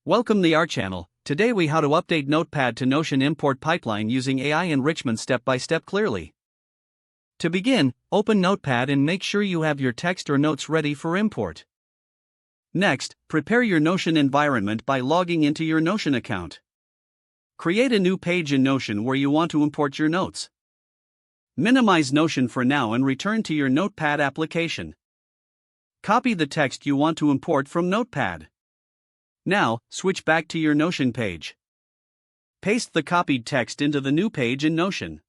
Welcome to our channel. Today we how to update Notepad to Notion import pipeline using AI enrichment step by step clearly. To begin, open Notepad and make sure you have your text or notes ready for import. Next, prepare your Notion environment by logging into your Notion account. Create a new page in Notion where you want to import your notes. Minimize Notion for now and return to your Notepad application. Copy the text you want to import from Notepad. Now, switch back to your Notion page. Paste the copied text into the new page in Notion.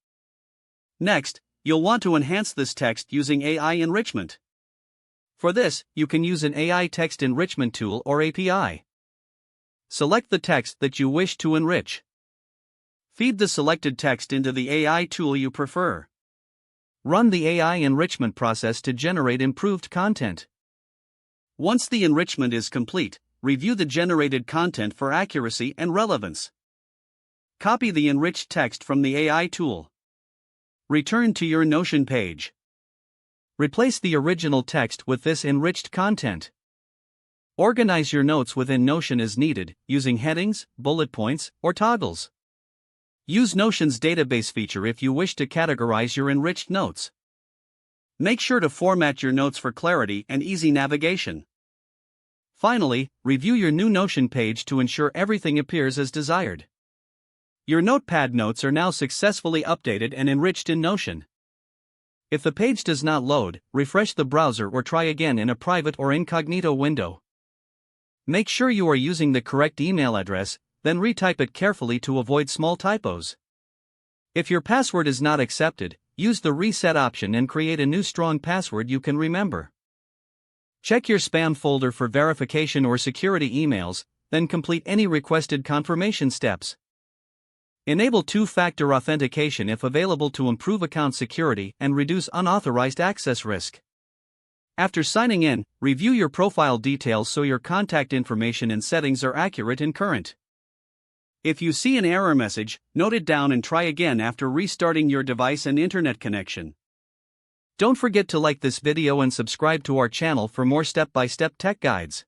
Next, you'll want to enhance this text using AI enrichment. For this, you can use an AI text enrichment tool or API. Select the text that you wish to enrich. Feed the selected text into the AI tool you prefer. Run the AI enrichment process to generate improved content. Once the enrichment is complete, review the generated content for accuracy and relevance. Copy the enriched text from the AI tool. Return to your Notion page. Replace the original text with this enriched content. Organize your notes within Notion as needed, using headings, bullet points, or toggles. Use Notion's database feature if you wish to categorize your enriched notes. Make sure to format your notes for clarity and easy navigation. Finally, review your new Notion page to ensure everything appears as desired. Your Notepad notes are now successfully updated and enriched in Notion. If the page does not load, refresh the browser or try again in a private or incognito window. Make sure you are using the correct email address, then retype it carefully to avoid small typos. If your password is not accepted, use the reset option and create a new strong password you can remember. Check your spam folder for verification or security emails, then complete any requested confirmation steps. Enable two-factor authentication if available to improve account security and reduce unauthorized access risk. After signing in, review your profile details so your contact information and settings are accurate and current. If you see an error message, note it down and try again after restarting your device and internet connection. Don't forget to like this video and subscribe to our channel for more step-by-step tech guides.